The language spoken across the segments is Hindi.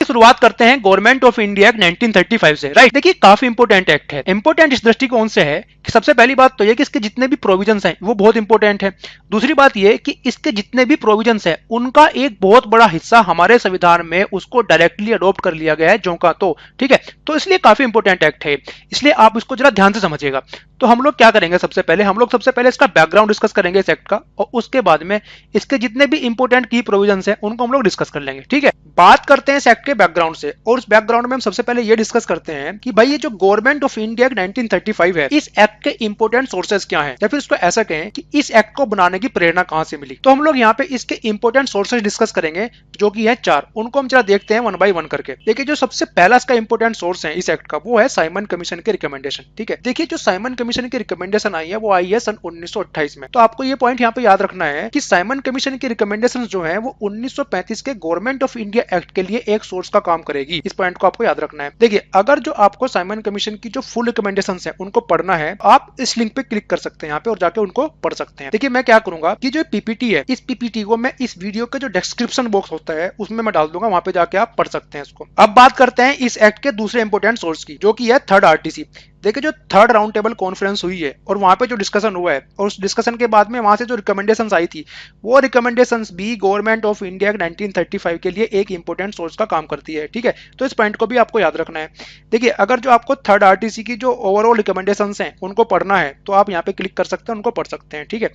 शुरुआत करते हैं गवर्नमेंट ऑफ इंडिया एक्ट 1935 से। राइट, देखिए काफी इंपोर्टेंट एक्ट है। इंपोर्टेंट इस दृष्टिकोण से है कि सबसे पहली बात तो ये कि इसके जितने भी प्रोविजंस हैं वो बहुत इंपोर्टेंट है। दूसरी बात ये कि इसके जितने भी प्रोविजंस हैं उनका एक बहुत बड़ा हिस्सा हमारे संविधान में उसको डायरेक्टली अडॉप्ट कर लिया गया है, जो का तो ठीक है। तो इसलिए काफी इंपोर्टेंट एक्ट है, इसलिए आप इसको जरा ध्यान से समझिएगा। तो हम लोग क्या करेंगे, सबसे पहले इसका बैकग्राउंड डिस्कस करेंगे इस एक्ट का, और उसके बाद में इसके जितने भी इंपोर्टेंट की प्रोविजंस हैं उनको हम लोग डिस्कस कर लेंगे। ठीक है, बात करते हैं इस एक्ट के बैकग्राउंड से, और उस बैकग्राउंड में हम सबसे पहले ये डिस्कस करते हैं कि भाई ये जो गवर्नमेंट ऑफ इंडिया 1935 है, इस एक्ट के इंपोर्टेंट सोर्सेज क्या हैं, या फिर इसको ऐसा कहें कि इस एक्ट को बनाने की प्रेरणा कहां से मिली। तो हम लोग यहाँ पे इसके इंपोर्टेंट सोर्सेज डिस्कस करेंगे, जो कि है 4। उनको हम जरा देखते हैं वन बाय वन करके। देखिए जो सबसे पहला इसका इंपोर्टेंट सोर्स है इस एक्ट का, वो है साइमन कमीशन के रिकमेंडेशन। ठीक है, देखिए जो साइमन कमीशन की रिकमेंडेशन आई है वो आई है सन 1928 में। तो आपको ये पॉइंट यहाँ पे याद रखना है कि साइमन कमीशन की रिकमेंडेशन जो है वो 1935 के गवर्नमेंट ऑफ इंडिया एक्ट के लिए एक सोर्स का काम करेगी। इस पॉइंट को आपको याद रखना है। देखिए अगर जो आपको साइमन कमीशन की जो फुल रिकमेंडेशंस है उनको पढ़ना है, आप इस लिंक पे क्लिक कर सकते हैं यहाँ पे और जाके उनको पढ़ सकते हैं। देखिए मैं क्या करूंगा कि जो पीपीटी है, इस पीपीटी को मैं इस वीडियो के जो डिस्क्रिप्शन बॉक्स होता है उसमें मैं डाल दूंगा, वहां पे जाके आप पढ़ सकते हैं इसको। अब बात करते हैं इस एक्ट के दूसरे इंपोर्टेंट सोर्स की, जो कि है थर्ड आरटीसी। देखिए जो थर्ड राउंड टेबल कॉन्फ्रेंस हुई है और वहां पे जो डिस्कशन हुआ है, और उस डिस्कशन के बाद में वहां से जो रिकमेंडेशंस आई थी, वो रिकमेंडेशंस भी गवर्नमेंट ऑफ इंडिया 1935 के लिए एक इंपोर्टेंट सोर्स का काम करती है। ठीक है, तो इस पॉइंट को भी आपको याद रखना है। देखिए अगर जो आपको थर्ड आरटीसी की जो ओवरऑल रिकमेंडेशंस हैं उनको पढ़ना है तो आप यहाँ पे क्लिक कर सकते हैं, उनको पढ़ सकते हैं। ठीक है,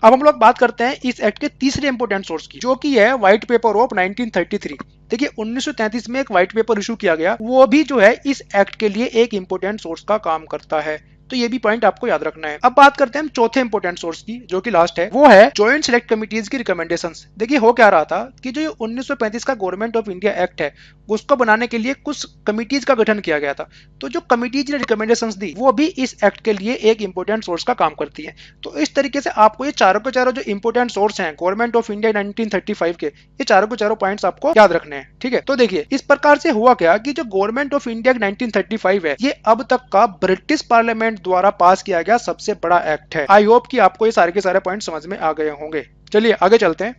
अब हम लोग बात करते हैं इस एक्ट के तीसरे इंपोर्टेंट सोर्स की, जो कि है व्हाइट पेपर ऑफ 1933। देखिए 1933 में एक व्हाइट पेपर इशू किया गया, वो भी जो है इस एक्ट के लिए एक इंपोर्टेंट सोर्स का काम करता है। तो ये भी पॉइंट आपको याद रखना है। अब बात करते हैं हम चौथे इंपोर्टेंट सोर्स की, जो कि लास्ट है, वो है जॉइंट सिलेक्ट कमिटीज की रिकमेंडेशंस। देखिए हो क्या रहा था कि जो 1935 का गवर्नमेंट ऑफ इंडिया एक्ट है उसको बनाने के लिए कुछ कमिटीज का गठन किया गया था। तो जो कमिटीज ने रिकमेंडेशंस दी वो भी इस एक्ट के लिए एक इंपोर्टेंट सोर्स का काम करती है। तो इस तरीके से आपको ये चारों के चारों जो इंपोर्टेंट सोर्स हैं गवर्नमेंट ऑफ इंडिया 1935 के, ये चारों के चारों पॉइंट्स आपको याद रखने हैं। ठीक है, तो देखिए इस प्रकार से हुआ क्या कि जो गवर्नमेंट ऑफ इंडिया 1935 है, ये अब तक का ब्रिटिश पार्लियामेंट द्वारा पास किया गया सबसे बड़ा एक्ट है। आई होप कि आपको ये सारे के सारे पॉइंट समझ में आ गए होंगे। चलिए आगे चलते हैं।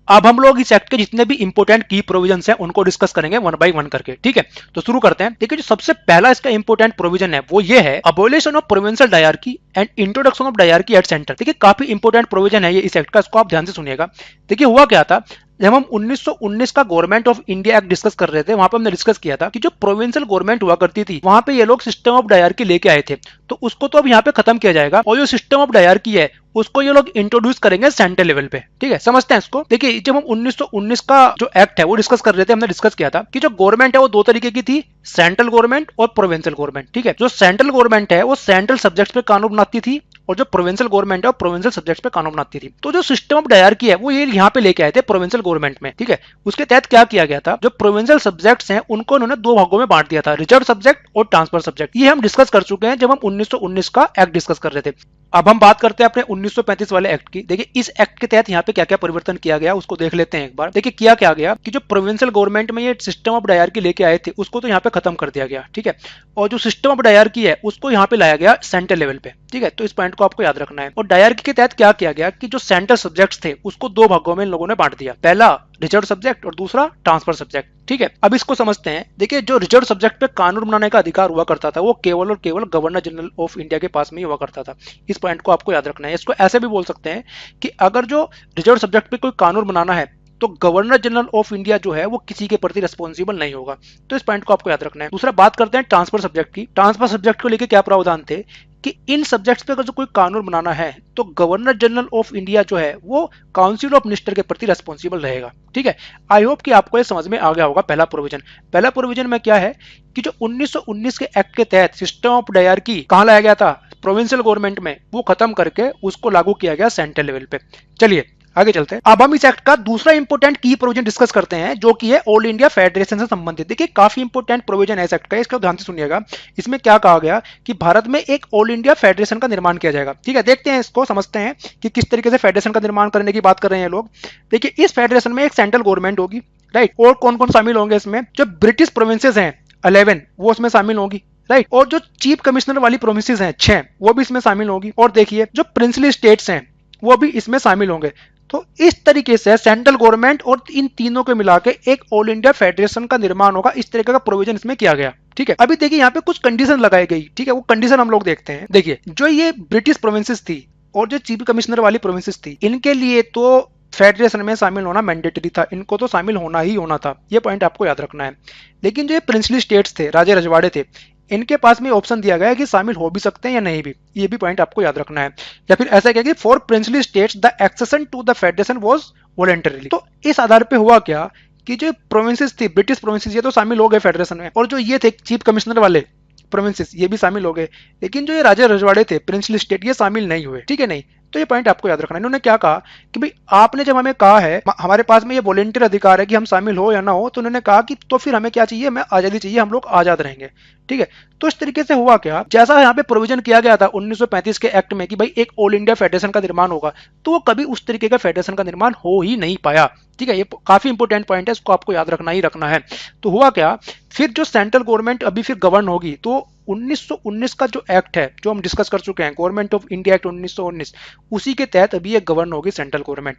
अब हम लोग इस एक्ट के जितने भी इंपोर्टेंट की प्रोविजंस हैं उनको डिस्कस करेंगे वन बाय वन करके। ठीक है, तो शुरू करते हैं। देखिए जो सबसे पहला इसका इंपोर्टेंट प्रोविजन है वो ये है, abolition of provincial dyarchy and introduction of dyarchy at centre. देखिए काफी इंपोर्टेंट प्रोविजन है ये इस एक्ट का, इसको आप ध्यान से सुनिएगा। देखिए हुआ क्या था, जब हम 1919 का government of India act discuss कर रहे थे, वहां पे हमने डिस्कस किया था कि जो प्रोविंशियल गवर्नमेंट हुआ करती थी वहां पे ये लोग सिस्टम ऑफ डायरकी लेके आए थे। तो उसको तो अब यहाँ पे खत्म किया जाएगा, और जो सिस्टम ऑफ डायरकी है उसको ये लोग इंट्रोड्यूस करेंगे सेंट्रल लेवल पे। ठीक है, समझते हैं इसको। देखिए जब हम 1919 का जो एक्ट है वो डिस्कस कर रहे थे, हमने डिस्कस किया था कि जो गवर्नमेंट है वो दो तरीके की थी, सेंट्रल गवर्नमेंट और प्रोविंशियल गवर्नमेंट। ठीक है, जो सेंट्रल गवर्नमेंट है वो सेंट्रल सब्जेक्ट पे कानून बनाती थी, और जो प्रोविंशियल गवर्नमेंट है वो प्रोविंशियल सब्जेक्ट पे कानून बनाती थी। तो जो सिस्टम ऑफ डायरकी है वो ये यहाँ पे लेके आए थे प्रोविंशियल गवर्नमेंट में। ठीक है, उसके तहत क्या किया गया था, जो प्रोविंशियल सब्जेक्ट्स हैं उनको उन्होंने दो भागों में बांट दिया था, रिजर्व सब्जेक्ट और ट्रांसफर सब्जेक्ट। ये हम डिस्कस कर चुके हैं जब हम 1919 का एक्ट डिस्कस कर रहे थे। अब हम बात करते हैं अपने 1935 वाले एक्ट की। देखिए इस एक्ट के तहत यहाँ पे क्या क्या परिवर्तन किया गया उसको देख लेते हैं एक बार। देखिए किया क्या गया कि जो प्रोविंशियल गवर्नमेंट में ये सिस्टम ऑफ डायरकी लेके आए थे उसको तो यहाँ पे खत्म कर दिया गया। ठीक है, और जो सिस्टम ऑफ डायरकी है उसको यहाँ पे लाया गया सेंट्रल लेवल पे। ठीक है, तो इस पॉइंट को आपको याद रखना है। और डायरकी के तहत क्या किया गया कि जो सेंट्रल सब्जेक्ट्स थे उसको दो भागों में इन लोगों ने बांट दिया, पहला रिजर्व सब्जेक्ट और दूसरा ट्रांसफर सब्जेक्ट। ठीक है, अब इसको समझते हैं। देखिए जो रिजर्व सब्जेक्ट पे कानून बनाने का अधिकार हुआ करता था वो केवल और केवल गवर्नर जनरल ऑफ इंडिया के पास में ही हुआ करता था। इस पॉइंट को आपको याद रखना है। इसको ऐसे भी बोल सकते हैं कि अगर जो रिजर्व सब्जेक्ट पे कोई कानून बनाना है तो गवर्नर जनरल ऑफ इंडिया जो है वो किसी के प्रति रिस्पॉन्सिबल नहीं होगा। तो इस पॉइंट को आपको याद रखना है। दूसरा बात करते हैं ट्रांसफर सब्जेक्ट की। ट्रांसफर सब्जेक्ट को लेकर क्या प्रावधान थे कि इन सब्जेक्ट्स पे अगर जो कोई कानून बनाना है तो गवर्नर जनरल ऑफ इंडिया जो है वो काउंसिल ऑफ मिनिस्टर के प्रति रेस्पॉन्सिबल रहेगा। ठीक है, आई होप कि आपको ये समझ में आ गया होगा पहला प्रोविजन। पहला प्रोविजन में क्या है कि जो 1919 के एक्ट के तहत सिस्टम ऑफ डायरकी कहां लाया गया था, प्रोविंशियल गवर्नमेंट में, वो खत्म करके उसको लागू किया गया सेंट्रल लेवल पे। चलिए आगे चलते हैं। अब हम इस एक्ट का दूसरा इंपोर्टेंट की प्रोविजन डिस्कस करते हैं, जो कि है ऑल इंडिया फेडरेशन से संबंधित। देखिए काफी इंपोर्टेंट प्रोविजन है इस एक्ट का, इसको ध्यान से सुनिएगा। इसमें क्या कहा गया कि भारत में एक ऑल इंडिया फेडरेशन का निर्माण किया जाएगा। ठीक है, देखते हैं इसको, समझते हैं कि किस तरीके से फेडरेशन का निर्माण करने की बात कर रहे हैं लोग। देखिए इस फेडरेशन में एक सेंट्रल गवर्नमेंट होगी, राइट, और कौन कौन शामिल होंगे इसमें, जो ब्रिटिश प्रोविंसेस हैं 11 वो उसमें शामिल होगी, राइट, और जो चीफ कमिश्नर वाली प्रोविंसेस हैं 6 वो भी इसमें शामिल होगी। और देखिए जो प्रिंसली स्टेट्स हैं वो भी इसमें शामिल होंगे। तो इस तरीके से सेंट्रल गवर्नमेंट और इन तीनों के मिला के एक ऑल इंडिया फेडरेशन का निर्माण होगा, इस तरीके का प्रोविजन इसमें किया गया। ठीक है, अभी देखिए यहाँ पे कुछ कंडीशन लगाई गई। ठीक है, वो कंडीशन हम लोग देखते हैं। देखिए, जो ये ब्रिटिश प्रोविंसेस थी और जो चीफ कमिश्नर वाली प्रोविंसेस थी, इनके लिए तो फेडरेशन में शामिल होना मैंडेटरी था, इनको तो शामिल होना ही होना था, ये पॉइंट आपको याद रखना है। लेकिन जो ये प्रिंसली स्टेट्स थे, राजे रजवाड़े थे, इनके पास में ऑप्शन दिया गया है कि शामिल हो भी सकते हैं या नहीं भी, ये भी पॉइंट आपको याद रखना है। या फिर ऐसा क्या कि for princely states the accession to the federation was voluntarily. तो इस आधार पे हुआ क्या कि जो प्रोविंसेस थी, ब्रिटिश प्रोविंसेस, ये तो शामिल हो गए फेडरेशन में, और जो ये थे चीफ कमिश्नर वाले प्रोविंसेस, ये भी शामिल हो गए। लेकिन जो ये राजा रजवाड़े थे, प्रिंसली स्टेट, ये शामिल नहीं हुए। ठीक है, नहीं, तो ये पॉइंट आपको याद रखना है। इन्होंने क्या कहा कि भाई आपने जब हमें कहा है हमारे पास में ये वॉलंटियर अधिकार है कि हम शामिल हो या ना हो, तो उन्होंने कहा कि तो फिर हमें क्या चाहिए, हमें आजादी चाहिए, हम लोग आजाद रहेंगे। ठीक है, तो इस तरीके से हुआ क्या, जैसा यहाँ पे प्रोविजन किया गया था 1935 के एक्ट में कि भाई एक ऑल इंडिया फेडरेशन का निर्माण होगा, तो वो कभी उस तरीके का फेडरेशन का निर्माण हो ही नहीं पाया। ठीक है, ये काफी इंपॉर्टेंट पॉइंट है, इसको आपको याद रखना ही रखना है। तो हुआ क्या, फिर जो सेंट्रल गवर्नमेंट अभी फिर गवर्न होगी, तो 1919 का जो एक्ट है, जो हम डिस्कस कर चुके हैं, गवर्नमेंट ऑफ इंडिया एक्ट 1919, उसी के तहत अभी ये गवर्न होगी सेंट्रल गवर्नमेंट।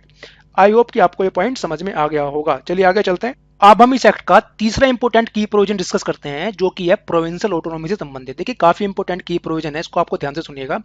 आई होप कि आपको ये पॉइंट समझ में आ गया होगा। चलिए आगे चलते हैं। अब हम इस एक्ट का तीसरा इंपॉर्टेंट की प्रोविजन डिस्कस करते हैं, जो कि है प्रोविंशियल ऑटोनॉमी से संबंधित। देखिए, काफी इंपॉर्टेंट की प्रोविजन है, इसको आपको ध्यान से सुनिएगा।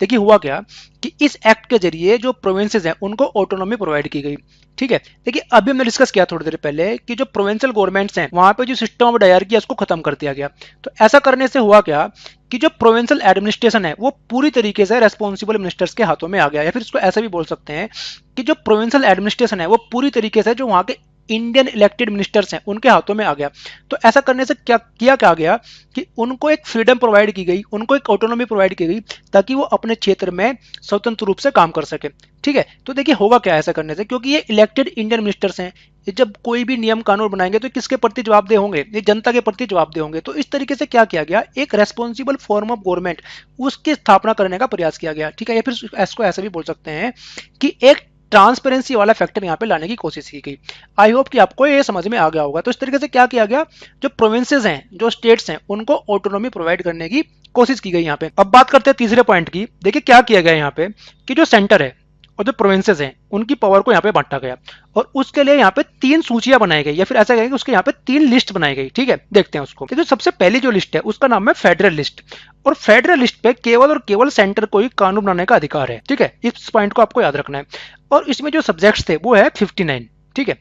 देखिए, हुआ क्या कि इस एक्ट के जरिए जो प्रोविंसेस हैं उनको ऑटोनॉमी प्रोवाइड की गई। ठीक है, देखिए अभी हमने डिस्कस किया थोड़ी देर पहले कि जो प्रोविंशियल गवर्नमेंट्स हैं, वहां पे जो सिस्टम ऑफ डायरकी है उसको खत्म कर दिया गया। तो ऐसा करने से हुआ क्या कि जो प्रोविंशियल एडमिनिस्ट्रेशन है वो पूरी तरीके से रेस्पॉन्सिबल मिनिस्टर्स के हाथों में आ गया, या फिर इसको ऐसा भी बोल सकते हैं कि जो प्रोविंशियल एडमिनिस्ट्रेशन है वो पूरी तरीके से जो वहां के इंडियन इलेक्टेड मिनिस्टर्स हैं उनके हाथों में आ गया। तो ऐसा करने से क्या गया कि उनको एक फ्रीडम प्रोवाइड की गई, उनको एक ऑटोनॉमी प्रोवाइड की गई, ताकि वो अपने क्षेत्र में स्वतंत्र रूप से काम कर सके। ठीक है, तो देखिए होगा क्या ऐसा करने से, क्योंकि ये इलेक्टेड इंडियन मिनिस्टर्स हैं, ये जब कोई भी नियम कानून बनाएंगे तो किसके प्रति जवाबदेह होंगे, ये जनता के प्रति जवाबदेह होंगे। तो इस तरीके से क्या किया गया, एक रेस्पॉन्सिबल फॉर्म ऑफ गवर्नमेंट उसकी स्थापना करने का प्रयास किया गया। ठीक है, या फिर इसको ऐसा भी बोल सकते हैं कि एक ट्रांसपेरेंसी वाला फैक्टर यहाँ पे लाने की कोशिश की गई। आई होप कि आपको ये समझ में आ गया होगा। तो इस तरीके से क्या किया गया, जो प्रोविंसेस हैं, जो स्टेट्स हैं, उनको ऑटोनॉमी प्रोवाइड करने की कोशिश की गई यहाँ पे। अब बात करते हैं तीसरे पॉइंट की। देखिए क्या किया गया यहाँ पे कि जो सेंटर है और जो प्रोविंसेस हैं उनकी पावर को यहाँ पे बांटा गया, और उसके लिए यहाँ पे 3 सूचियां बनाई गई, या फिर ऐसा कहें कि उसके यहाँ पे 3 लिस्ट बनाई गई। ठीक है, देखते हैं उसको। तो सबसे पहली जो लिस्ट है उसका नाम है फेडरल लिस्ट, और फेडरल लिस्ट पे केवल और केवल सेंटर को ही कानून बनाने का अधिकार है। ठीक है, इस पॉइंट को आपको याद रखना है। और इसमें जो सब्जेक्ट्स थे वो है 59। ठीक है,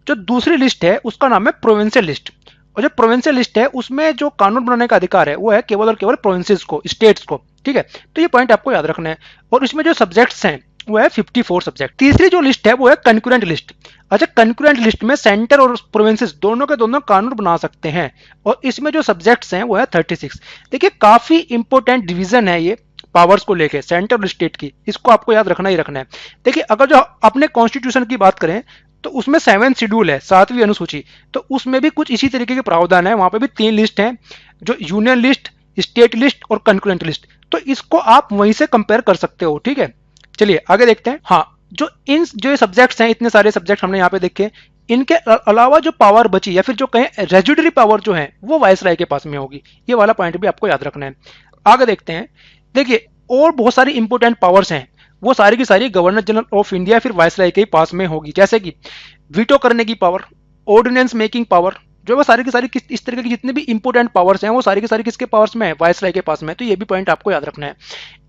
जो दूसरी लिस्ट है उसका नाम है प्रोविंशियल लिस्ट, और जो प्रोविंशियल लिस्ट है उसमें जो कानून बनाने का अधिकार है वो है केवल और केवल प्रोविंसेस को, स्टेट्स को। ठीक है, तो ये पॉइंट आपको याद रखना है। और इसमें जो सब्जेक्ट्स हैं वो है 54 सब्जेक्ट। तीसरी जो लिस्ट है वो है कंकरेंट लिस्ट। अच्छा, कंकरेंट लिस्ट में सेंटर और प्रोविंसेस दोनों के दोनों कानून बना सकते हैं, और इसमें जो सब्जेक्ट्स हैं वो है 36। देखिए काफी इंपॉर्टेंट डिवीजन है ये पावर्स को लेके सेंटर और स्टेट की, इसको आपको याद रखना ही रखना है। देखिए अगर जो अपने कॉन्स्टिट्यूशन की बात करें तो उसमें 7th शेड्यूल है, 7वीं अनुसूची, तो उसमें भी कुछ इसी तरीके के प्रावधान है। वहां पे भी 3 लिस्ट हैं, जो यूनियन लिस्ट, स्टेट लिस्ट और कंकरेंट लिस्ट। तो इसको आप वहीं से कंपेयर कर सकते हो। ठीक है, चलिए आगे देखते हैं। हाँ, जो ये सब्जेक्ट्स हैं, इतने सारे सब्जेक्ट हमने यहाँ पे देखे, इनके अलावा जो पावर बची या फिर जो कहें रेजिडरी पावर जो है वो वाइसराय के पास में होगी। ये वाला पॉइंट भी आपको याद रखना है। आगे देखते हैं। देखिए और बहुत सारी इंपोर्टेंट पावर्स हैं, वो सारी की सारी गवर्नर जनरल ऑफ इंडिया फिर वाइसराय के पास में होगी, जैसे कि वीटो करने की पावर, ऑर्डिनेंस मेकिंग पावर, जो वो सारी की सारी इस तरह की जितने भी इंपोर्टेंट पावर्स हैं वो सारी की सारी किसके पावर्स में है, वाइसराय के पास में। तो ये भी पॉइंट आपको याद रखना है।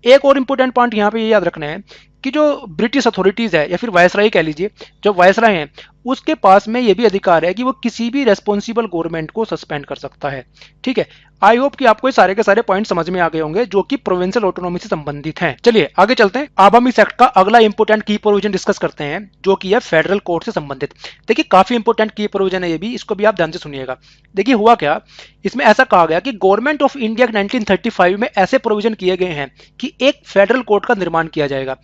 एक और इंपोर्टेंट पॉइंट यहाँ पे ये याद रखना है कि जो ब्रिटिश अथॉरिटीज है या फिर वायसराय कह लीजिए, जो वायसराय हैं उसके पास में ये भी अधिकार है कि वो किसी भी रेस्पॉन्सिबल गवर्नमेंट को सस्पेंड कर सकता है। ठीक है, आई होप कि आपको ये सारे के सारे पॉइंट समझ में आ गए होंगे जो कि प्रोविंशियल ऑटोनॉमी से संबंधित हैं। चलिए आगे चलते हैं। अब हम इस एक्ट का अगला इंपोर्टेंट की प्रोविजन डिस्कस करते हैं जो कि है फेडरल कोर्ट से संबंधित। देखिए काफी इंपोर्टेंट की प्रोविजन है ये भी, इसको भी आप ध्यान से सुनिएगा। देखिए हुआ क्या, इसमें ऐसा कहा गया कि गवर्नमेंट ऑफ इंडिया 1935 में ऐसे प्रोविजन किए गए हैं कि एक फेडरल कोर्ट का निर्माण किया जाएगा।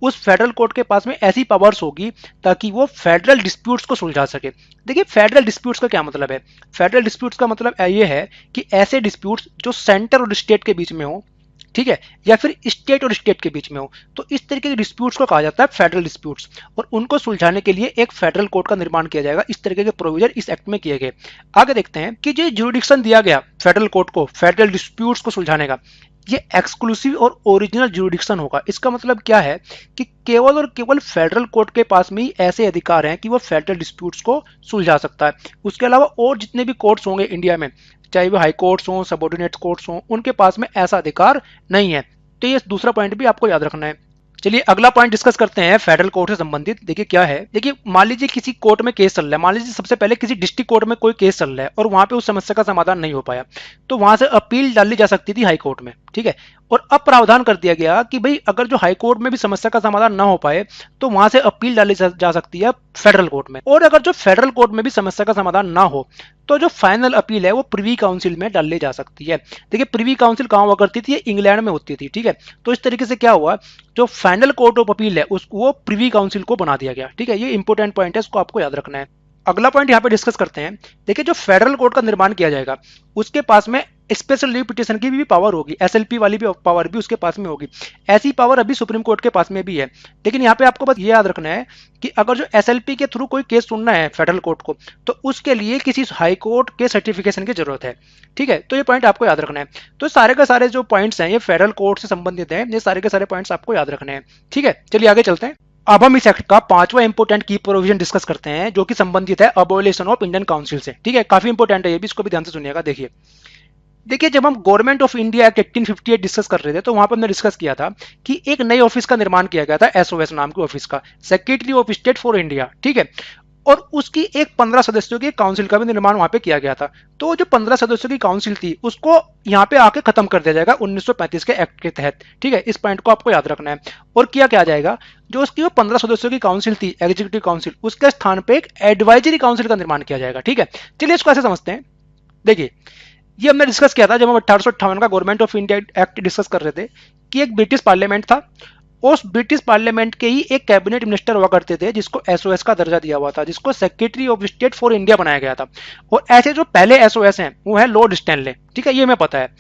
उस फेडरल कोर्ट के पास में ऐसी पावर्स होगी ताकि वो फेडरल डिस्प्यूट्स को सुलझा सके। देखिए फेडरल डिस्प्यूट्स का क्या मतलब है, फेडरल डिस्प्यूट्स का मतलब ये है कि ऐसे डिस्प्यूट्स जो सेंटर और स्टेट के बीच में हो, ठीक है, या फिर स्टेट और स्टेट के बीच में हो, तो इस तरीके के डिस्प्यूट्स को कहा जाता है फेडरल डिस्प्यूट्स, और उनको सुलझाने के लिए एक फेडरल कोर्ट का निर्माण किया जाएगा। इस तरीके के प्रोविजन इस एक्ट में किए गए। आगे देखते हैं कि जो ज्यूरिडिक्शन दिया गया फेडरल कोर्ट को फेडरल डिस्प्यूट्स को सुलझाने का, ये एक्सक्लूसिव और ओरिजिनल जुरिडिक्शन होगा। इसका मतलब क्या है कि केवल और केवल फेडरल कोर्ट के पास में ही ऐसे अधिकार हैं कि वो फेडरल डिस्प्यूट्स को सुलझा सकता है। उसके अलावा और जितने भी कोर्ट्स होंगे इंडिया में, चाहे वो हाई कोर्ट्स हों, सबऑर्डिनेट कोर्ट्स हों, उनके पास में ऐसा अधिकार नहीं है। तो ये दूसरा पॉइंट भी आपको याद रखना है। चलिए अगला पॉइंट डिस्कस करते हैं फेडरल कोर्ट से संबंधित। देखिए क्या है, देखिए मान लीजिए किसी कोर्ट में केस चल रहा है, मान लीजिए सबसे पहले किसी डिस्ट्रिक्ट कोर्ट में कोई केस चल रहा है और वहां पे उस समस्या का समाधान नहीं हो पाया, तो वहां से अपील डाली जा सकती थी हाई कोर्ट में, ठीक है। और अब प्रावधान कर दिया गया कि भाई अगर जो हाई कोर्ट में भी समस्या का समाधान ना हो पाए तो वहां से अपील डाली जा सकती है फेडरल कोर्ट में। और अगर जो फेडरल कोर्ट में भी समस्या का समाधान ना हो तो जो फाइनल अपील है वो प्रिवी काउंसिल में डाली जा सकती है। देखिए प्रिवी काउंसिल कहां हुआ करती थी, इंग्लैंड में होती थी, ठीक है। तो इस तरीके से क्या हुआ, जो फाइनल कोर्ट ऑफ अपील है उसको वो प्रिवी काउंसिल को बना दिया गया, ठीक है। ये इंपॉर्टेंट पॉइंट है, इसको आपको याद रखना है। अगला पॉइंट यहाँ पे डिस्कस करते हैं। देखिए जो फेडरल कोर्ट का निर्माण किया जाएगा उसके पास में स्पेशल लीव पिटिशन की भी पावर होगी, एसएलपी वाली भी पावर भी उसके पास में होगी। ऐसी पावर अभी सुप्रीम कोर्ट के पास में भी है। लेकिन यहाँ पे आपको बस ये याद रखना है कि अगर जो एसएलपी के थ्रू कोई केस सुनना है फेडरल कोर्ट को तो उसके लिए किसी हाई कोर्ट के सर्टिफिकेशन की जरूरत है, ठीक है। तो ये पॉइंट आपको याद रखना है। तो सारे के सारे जो पॉइंट्स हैं ये फेडरल कोर्ट से संबंधित हैं, ये सारे के सारे पॉइंट्स आपको याद रखने हैं, ठीक है। चलिए आगे चलते हैं। अब हम इस एक्ट का पांचवा इंपोर्टेंट की प्रोविजन डिस्कस करते हैं जो कि संबंधित है अबॉलिशन ऑफ इंडियन काउंसिल से, ठीक है। काफी इंपोर्टेंट है ये भी, इसको भी ध्यान से सुनिएगा। देखिए जब हम government of India act 1858 discuss कर रहे थे तो वहां पर हमने डिस्कस किया था कि एक नए ऑफिस का निर्माण किया गया था, एसओएस नाम के ऑफिस का, secretary of state for India, ठीक है। और उसकी एक 15 सदस्यों की काउंसिल का भी निर्माण वहां पे किया गया था। तो जो 15 सदस्यों की काउंसिल थी उसको यहाँ पे आके खत्म कर दिया जाएगा 1935 के एक्ट के तहत, ठीक है। इस पॉइंट को आपको याद रखना है। और किया क्या जाएगा, जो उसकी वो 15 सदस्यों की काउंसिल थी एग्जीक्यूटिव काउंसिल, उसके स्थान पे एक एडवाइजरी काउंसिल का निर्माण किया जाएगा, ठीक है। चलिए इसको ऐसे समझते हैं। देखिए ये हमने डिस्कस किया था जब हम 1858 का government of India act discuss कर रहे थे कि एक ब्रिटिश पार्लियामेंट था, उस ब्रिटिश पार्लियामेंट के ही एक कैबिनेट मिनिस्टर हुआ करते थे जिसको एसओएस का दर्जा दिया हुआ था, जिसको secretary of state for India बनाया गया था। और ऐसे जो पहले एसओएस हैं वो है लॉर्ड स्टैनले, ठीक है, ये हमें पता है।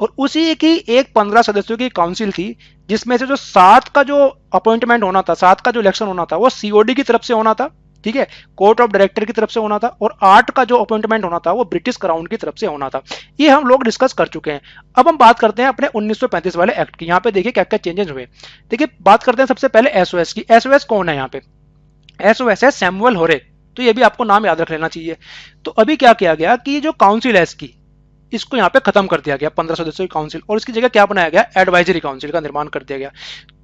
और उसी की एक 15 सदस्यों की काउंसिल थी जिसमें से जो 7 का जो अपॉइंटमेंट होना था, 7 का जो इलेक्शन होना था वो सीओडी की तरफ से होना था, ठीक है, कोर्ट ऑफ डायरेक्टर की तरफ से होना था। और 8 का जो अपॉइंटमेंट होना था वो ब्रिटिश क्राउन की तरफ से होना था। ये हम लोग डिस्कस कर चुके हैं। अब हम बात करते हैं अपने 1935 वाले एक्ट की। यहाँ पे देखिए क्या क्या चेंजेस हुए। देखिए बात करते हैं सबसे पहले एसओएस की। एसओएस कौन है यहाँ पे, एसओएस है सैमुअल होरे। तो ये भी आपको नाम याद रख लेना चाहिए। तो अभी क्या किया गया कि जो काउंसिल है इसकी, इसको यहाँ पे खत्म कर दिया गया 15 सदस्यों की काउंसिल, और इसकी जगह क्या बनाया गया, एडवाइजरी काउंसिल का निर्माण कर दिया गया।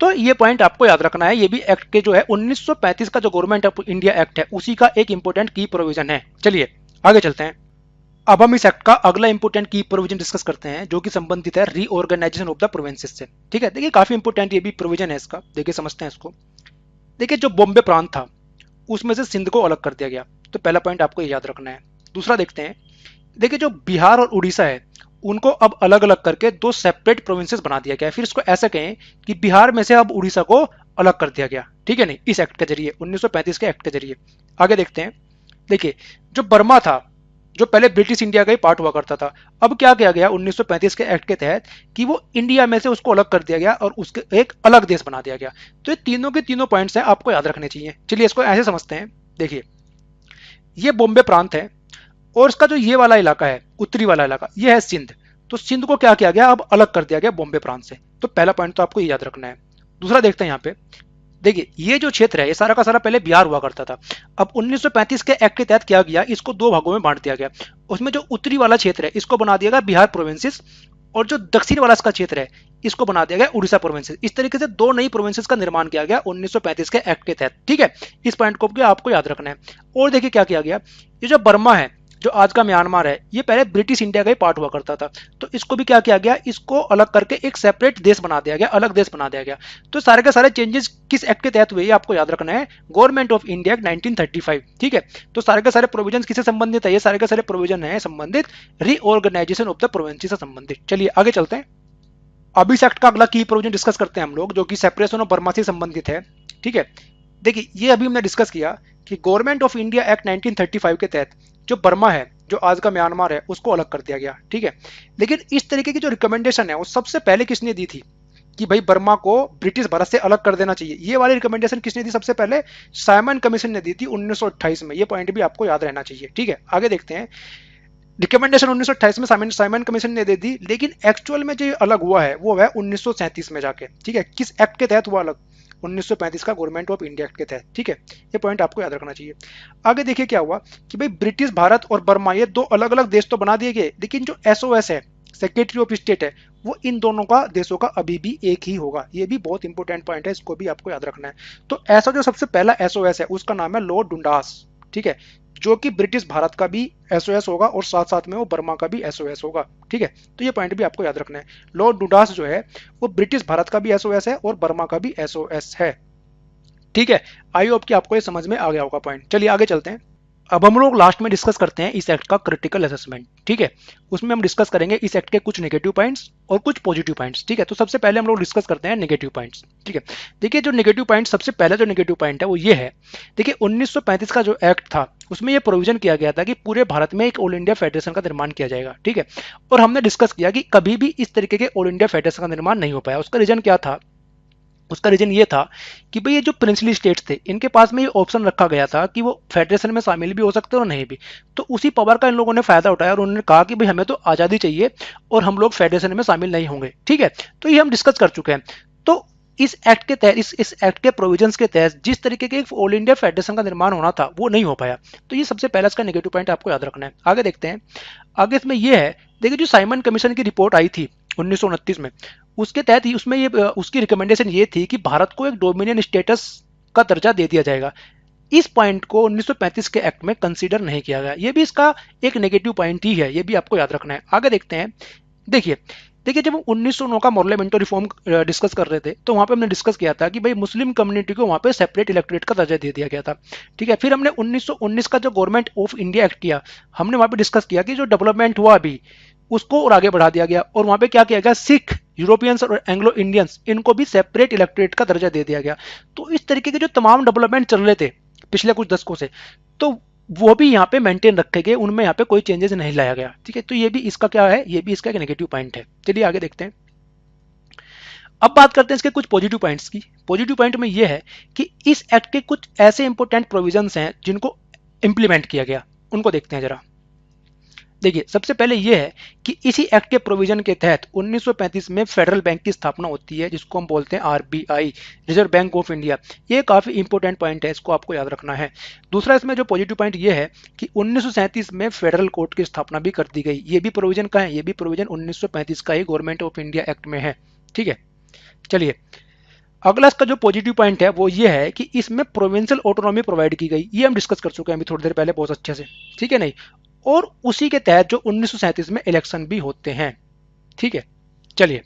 तो ये पॉइंट आपको याद रखना है। ये भी एक्ट के जो है 1935 का जो गवर्नमेंट ऑफ इंडिया एक्ट है उसी का एक इंपोर्टेंट की प्रोविजन है। चलिए आगे चलते हैं। अब हम इस एक्ट का अगला इंपोर्टेंट की प्रोविजन डिस्कस करते हैं जो कि संबंधित है रीऑर्गेनाइजेशन ऑफ द प्रोविंसेस से, ठीक है। देखिए काफी इंपोर्टेंट ये भी प्रोविजन है इसका, देखिए समझते हैं इसको। देखिए जो बॉम्बे प्रांत था उसमें से सिंध को अलग कर दिया गया, तो पहला पॉइंट आपको याद रखना है। दूसरा देखते हैं, देखिए जो बिहार और उड़ीसा है उनको अब अलग अलग करके 2 सेपरेट प्रोविंसेस बना दिया गया। फिर इसको ऐसा कहें कि बिहार में से अब उड़ीसा को अलग कर दिया गया, ठीक है नहीं, इस एक्ट के जरिए, 1935 के एक्ट के जरिए। आगे देखते हैं। देखिए जो बर्मा था जो पहले ब्रिटिश इंडिया का ही पार्ट हुआ करता था, अब क्या किया गया 1935 के एक्ट के तहत कि वो इंडिया में से उसको अलग कर दिया गया और उसके एक अलग देश बना दिया गया। तो ये तीनों के तीनों पॉइंट्स हैं, आपको याद रखने चाहिए। चलिए इसको ऐसे समझते हैं। देखिए ये बॉम्बे प्रांत है और इसका जो ये वाला इलाका है, उत्तरी वाला इलाका, ये है सिंध। तो सिंध को क्या किया गया, अब अलग कर दिया गया बॉम्बे प्रांत से। तो पहला पॉइंट तो आपको ये याद रखना है। दूसरा देखते हैं यहाँ पे। देखिए ये जो क्षेत्र है ये सारा का सारा पहले बिहार हुआ करता था। अब 1935 के एक्ट के तहत क्या गया, इसको 2 भागों में बांट दिया गया। उसमें जो उत्तरी वाला क्षेत्र है इसको बना दिया गया बिहार प्रोविंसेस, और जो दक्षिण वाला इसका क्षेत्र है इसको बना दिया गया उड़ीसा प्रोविंसेस। इस तरीके से 2 नई प्रोविंसेस का निर्माण किया गया 1935 के एक्ट के तहत, ठीक है। इस पॉइंट को आपको याद रखना है। और देखिए क्या किया गया, ये जो बर्मा है जो आज का म्यांमार है ये पहले ब्रिटिश इंडिया का ही पार्ट हुआ करता था। तो इसको भी क्या किया गया, इसको अलग करके एक सेपरेट देश बना दिया गया, अलग देश बना दिया गया। तो सारे के सारे चेंजेस किस एक्ट के तहत हुए ये आपको याद रखना है, गवर्नमेंट ऑफ इंडिया एक्ट 1935, ठीक है। तो सारे के सारे प्रोविजन किससे संबंधित है, ये सारे के सारे प्रोविजन है संबंधित रीऑर्गेनाइजेशन ऑफ द प्रोविंसेस से संबंधित। चलिए आगे चलते हैं। अब इस एक्ट का अगला की प्रोविजन डिस्कस करते हैं हम लोग जो कि सेपरेशन ऑफ बर्मा से संबंधित है, ठीक है। देखिए ये अभी हमने डिस्कस किया कि गवर्नमेंट ऑफ इंडिया एक्ट 1935 के तहत जो बर्मा है जो आज का म्यांमार है उसको अलग कर दिया गया, ठीक है। लेकिन इस तरीके की जो रिकमेंडेशन है वो सबसे पहले किसने दी थी कि भाई बर्मा को ब्रिटिश भारत से अलग कर देना चाहिए, ये वाली रिकमेंडेशन किसने दी सबसे पहले, साइमन कमीशन ने दी थी 1928 में। ये पॉइंट भी आपको याद रहना चाहिए, ठीक है। आगे देखते हैं। रिकमेंडेशन 1928 में साइमन साइमन कमीशन ने दे दी, लेकिन एक्चुअल में जो ये अलग हुआ है वो है 1937 में जाके, ठीक है। किस एक्ट के तहत हुआ अलग? 1935 का गवर्नमेंट ऑफ इंडिया एक्ट के तहत, ठीक है। ये पॉइंट आपको याद रखना चाहिए। आगे देखिए क्या हुआ कि भाई ब्रिटिश भारत और बर्मा ये दो अलग अलग देश तो बना दिए गए, लेकिन जो एसओएस है, सेक्रेटरी ऑफ स्टेट है, वो इन दोनों का देशों का अभी भी एक ही होगा। ये भी बहुत इंपॉर्टेंट पॉइंट है, इसको भी आपको याद रखना है। तो ऐसा जो सबसे पहला एसओएस है उसका नाम है लॉर्ड डुंडास, ठीक है, जो कि ब्रिटिश भारत का भी एसओएस होगा और साथ साथ में वो बर्मा का भी एसओएस होगा, ठीक है। तो ये पॉइंट भी आपको याद रखना है। लॉर्ड डुडास जो है वो ब्रिटिश भारत का भी एसओएस है और बर्मा का भी एसओएस है, ठीक है। आई होप कि आपको ये समझ में आ गया होगा पॉइंट। चलिए आगे चलते हैं। अब हम लोग लास्ट में डिस्कस करते हैं इस एक्ट का क्रिटिकल असेसमेंट, ठीक है। उसमें हम डिस्कस करेंगे इस एक्ट के कुछ नेगेटिव पॉइंट्स और कुछ पॉजिटिव पॉइंट्स, ठीक है। तो सबसे पहले हम लोग डिस्कस करते हैं नेगेटिव पॉइंट्स, ठीक है। देखिए जो नेगेटिव पॉइंट, सबसे पहले जो नेगेटिव पॉइंट है वो ये है, देखिए 1935 का जो एक्ट था उसमें ये प्रोविजन किया गया था कि पूरे भारत में एक ऑल इंडिया फेडरेशन का निर्माण किया जाएगा, ठीक है। और हमने डिस्कस किया कि कभी भी इस तरीके के ऑल इंडिया फेडरेशन का निर्माण नहीं हो पाया। उसका रीजन क्या था? उसका रीजन ये था कि भाई ये जो प्रिंसली स्टेट्स थे इनके पास में ये ऑप्शन रखा गया था कि वो फेडरेशन में शामिल भी हो सकते हैं और नहीं भी। तो उसी पावर का इन लोगों ने फायदा उठाया और उन्होंने कहा कि भाई हमें तो आज़ादी चाहिए और हम लोग फेडरेशन में शामिल नहीं होंगे, ठीक है। तो ये हम डिस्कस कर चुके हैं। तो इस एक्ट के तहत, इस एक्ट के प्रोविजंस के तहत जिस तरीके के ऑल इंडिया फेडरेशन का निर्माण होना था वो नहीं हो पाया। तो ये सबसे पहला इसका नेगेटिव पॉइंट आपको याद रखना है। आगे देखते हैं। आगे इसमें ये है, देखिए जो साइमन कमीशन की रिपोर्ट आई थी 1929 में, उसके तहत ही उसमें ये उसकी रिकमेंडेशन ये थी कि भारत को एक डोमिनियन स्टेटस का दर्जा दे दिया जाएगा। इस पॉइंट को 1935 के एक्ट में कंसीडर नहीं किया गया। ये भी इसका एक नेगेटिव पॉइंट ही है, ये भी आपको याद रखना है। आगे देखते हैं। देखिए देखिए जब हम 1909 का मॉर्लेमेंटो रिफॉर्म डिस्कस कर रहे थे तो वहां पे हमने डिस्कस किया था कि भाई मुस्लिम कम्युनिटी को वहां पे सेपरेट इलेक्टोरेट का दर्जा दे दिया गया था, ठीक है। फिर हमने 1919 का जो गवर्नमेंट ऑफ इंडिया एक्ट किया, हमने वहां पे डिस्कस किया कि जो डेवलपमेंट हुआ अभी उसको और आगे बढ़ा दिया गया और वहां पे क्या किया गया, सिख, यूरोपियंस और एंग्लो इंडियंस इनको भी सेपरेट इलेक्टोरेट का दर्जा दे दिया गया। तो इस तरीके के जो तमाम डेवलपमेंट चल रहे थे पिछले कुछ दशकों से, तो वो भी यहाँ पे मेंटेन रखे गए, उनमें यहाँ पे कोई चेंजेस नहीं लाया गया, ठीक है। तो ये भी इसका क्या है, ये भी इसका एक नेगेटिव पॉइंट है। चलिए आगे देखते हैं। अब बात करते हैं इसके कुछ पॉजिटिव पॉइंट्स की। पॉजिटिव पॉइंट में ये है कि इस एक्ट के कुछ ऐसे इंपॉर्टेंट प्रोविजंस हैं जिनको इंप्लीमेंट किया गया, उनको देखते हैं जरा। देखिए सबसे पहले यह है कि इसी एक्ट के प्रोविजन के तहत 1935 में फेडरल बैंक की स्थापना होती है जिसको हम बोलते हैं RBI, reserve bank of India. ये काफी इंपॉर्टेंट पॉइंट है, इसको आपको याद रखना है। दूसरा इसमें जो पॉजिटिव पॉइंट ये है कि 1937 में फेडरल कोर्ट की स्थापना भी कर दी गई। ये भी प्रोविजन का है, ये भी प्रोविजन 1935 का ही गवर्नमेंट ऑफ इंडिया एक्ट में है, ठीक है। चलिए अगला इसका जो पॉजिटिव पॉइंट है वो ये है कि इसमें प्रोविंशियल ऑटोनॉमी प्रोवाइड की गई। ये हम डिस्कस कर चुके हैं अभी थोड़ी देर पहले बहुत अच्छे से, ठीक है नहीं। और उसी के तहत जो 1937 में इलेक्शन भी होते हैं, ठीक है। चलिए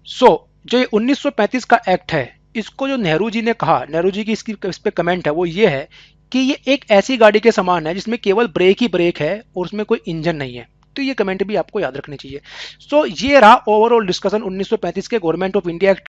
जो ये 1935 का एक्ट है, इसको जो नेहरू जी ने कहा, नेहरू जी की इस पे कमेंट है वो ये है कि ये एक ऐसी गाड़ी के समान है जिसमें केवल ब्रेक ही ब्रेक है और उसमें कोई इंजन नहीं है। तो ये कमेंट भी आपको याद रखनी चाहिए। ये रहा ओवरऑल डिस्कशन 1935 के गवर्नमेंट ऑफ इंडिया एक्ट